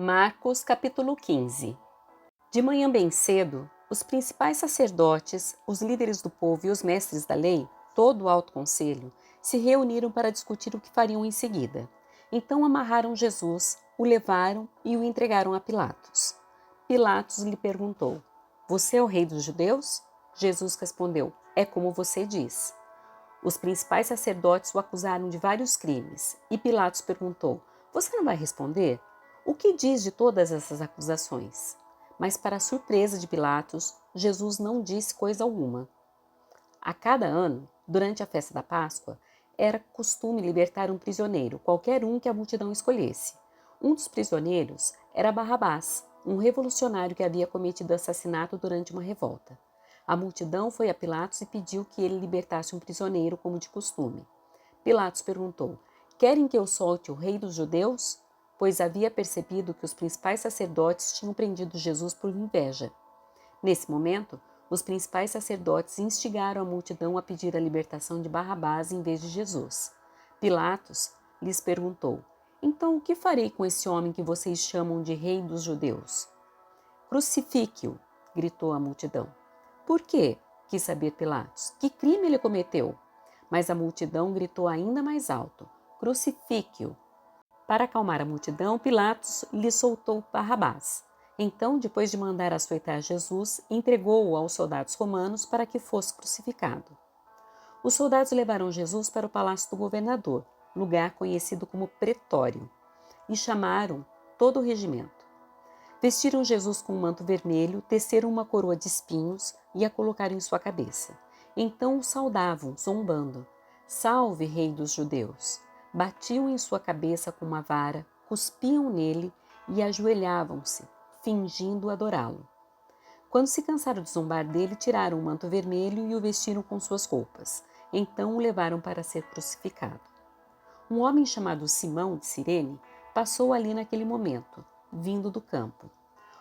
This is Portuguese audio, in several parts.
Marcos capítulo 15. De manhã bem cedo, os principais sacerdotes, os líderes do povo e os mestres da lei, todo o alto conselho, se reuniram para discutir o que fariam em seguida. Então amarraram Jesus, o levaram e o entregaram a Pilatos. Pilatos lhe perguntou: Você é o rei dos judeus? Jesus respondeu: É como você diz. Os principais sacerdotes o acusaram de vários crimes, e Pilatos perguntou: Você não vai responder? O que diz de todas essas acusações? Mas, para a surpresa de Pilatos, Jesus não disse coisa alguma. A cada ano, durante a festa da Páscoa, era costume libertar um prisioneiro, qualquer um que a multidão escolhesse. Um dos prisioneiros era Barrabás, um revolucionário que havia cometido assassinato durante uma revolta. A multidão foi a Pilatos e pediu que ele libertasse um prisioneiro, como de costume. Pilatos perguntou: Querem que eu solte o rei dos judeus? Pois havia percebido que os principais sacerdotes tinham prendido Jesus por inveja. Nesse momento, os principais sacerdotes instigaram a multidão a pedir a libertação de Barrabás em vez de Jesus. Pilatos lhes perguntou: Então o que farei com esse homem que vocês chamam de rei dos judeus? Crucifique-o, gritou a multidão. Por quê? Quis saber Pilatos. Que crime ele cometeu? Mas a multidão gritou ainda mais alto: Crucifique-o! Para acalmar a multidão, Pilatos lhe soltou Barrabás. Então, depois de mandar açoitar Jesus, entregou-o aos soldados romanos para que fosse crucificado. Os soldados levaram Jesus para o palácio do governador, lugar conhecido como Pretório, e chamaram todo o regimento. Vestiram Jesus com um manto vermelho, teceram uma coroa de espinhos e a colocaram em sua cabeça. Então o saudavam, zombando: Salve, rei dos judeus! Batiam em sua cabeça com uma vara, cuspiam nele e ajoelhavam-se, fingindo adorá-lo. Quando se cansaram de zombar dele, tiraram o manto vermelho e o vestiram com suas roupas. Então o levaram para ser crucificado. Um homem chamado Simão de Cirene passou ali naquele momento, vindo do campo.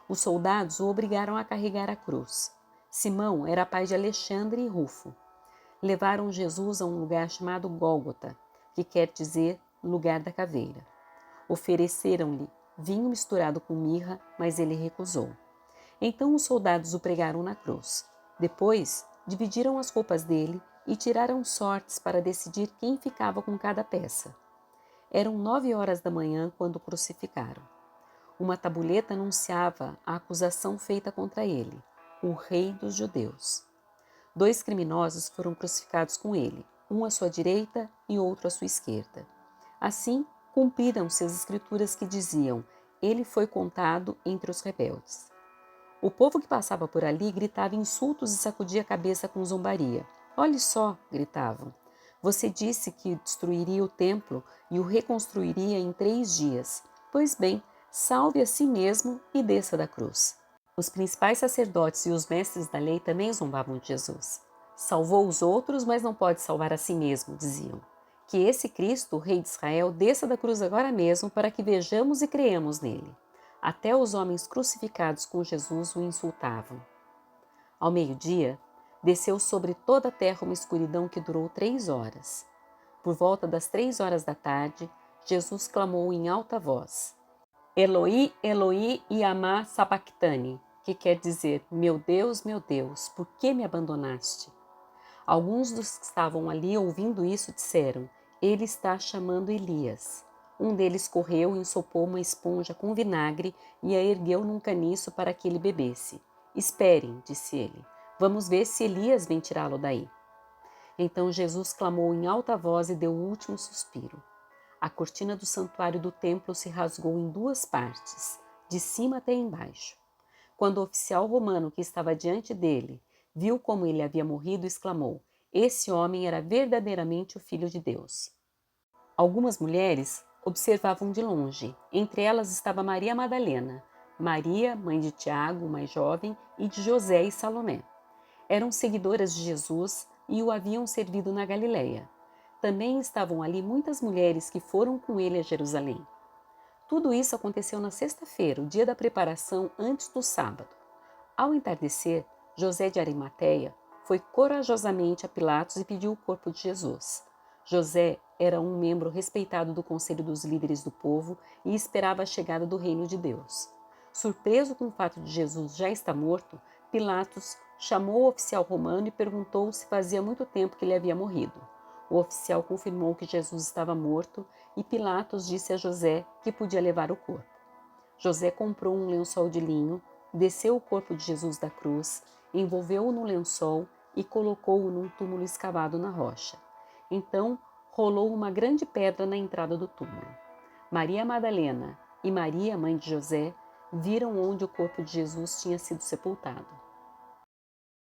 Os soldados o obrigaram a carregar a cruz. Simão era pai de Alexandre e Rufo. Levaram Jesus a um lugar chamado Gólgota, que quer dizer lugar da caveira. Ofereceram-lhe vinho misturado com mirra, mas ele recusou. Então os soldados o pregaram na cruz. Depois, dividiram as roupas dele e tiraram sortes para decidir quem ficava com cada peça. Eram 9 horas da manhã quando o crucificaram. Uma tabuleta anunciava a acusação feita contra ele: o rei dos judeus. 2 criminosos foram crucificados com ele, um à sua direita e outro à sua esquerda. Assim, cumpriram-se as escrituras que diziam: ele foi contado entre os rebeldes. O povo que passava por ali gritava insultos e sacudia a cabeça com zombaria. Olhe só, gritavam. Você disse que destruiria o templo e o reconstruiria em 3 dias. Pois bem, salve a si mesmo e desça da cruz. Os principais sacerdotes e os mestres da lei também zombavam de Jesus. Salvou os outros, mas não pode salvar a si mesmo, diziam. Que esse Cristo, o Rei de Israel, desça da cruz agora mesmo para que vejamos e creamos nele. Até os homens crucificados com Jesus o insultavam. Ao meio-dia, desceu sobre toda a terra uma escuridão que durou 3 horas. Por volta das 3 horas da tarde, Jesus clamou em alta voz: Eloi, Eloi, lama sabachthani, que quer dizer: meu Deus, por que me abandonaste? Alguns dos que estavam ali ouvindo isso disseram: ele está chamando Elias. Um deles correu e ensopou uma esponja com vinagre e a ergueu num caniço para que ele bebesse. Esperem, disse ele, vamos ver se Elias vem tirá-lo daí. Então Jesus clamou em alta voz e deu o último suspiro. A cortina do santuário do templo se rasgou em 2 partes, de cima até embaixo. Quando o oficial romano que estava diante dele viu como ele havia morrido, exclamou: esse homem era verdadeiramente o Filho de Deus. Algumas mulheres observavam de longe. Entre elas estava Maria Madalena, Maria, mãe de Tiago, o mais jovem, e de José e Salomé. Eram seguidoras de Jesus e o haviam servido na Galileia. Também estavam ali muitas mulheres que foram com ele a Jerusalém. Tudo isso aconteceu na sexta-feira, o dia da preparação antes do sábado. Ao entardecer, José de Arimateia foi corajosamente a Pilatos e pediu o corpo de Jesus. José era um membro respeitado do conselho dos líderes do povo e esperava a chegada do reino de Deus. Surpreso com o fato de Jesus já estar morto, Pilatos chamou o oficial romano e perguntou se fazia muito tempo que ele havia morrido. O oficial confirmou que Jesus estava morto e Pilatos disse a José que podia levar o corpo. José comprou um lençol de linho, desceu o corpo de Jesus da cruz, envolveu-o no lençol e colocou-o num túmulo escavado na rocha. Então, rolou uma grande pedra na entrada do túmulo. Maria Madalena e Maria, mãe de José, viram onde o corpo de Jesus tinha sido sepultado.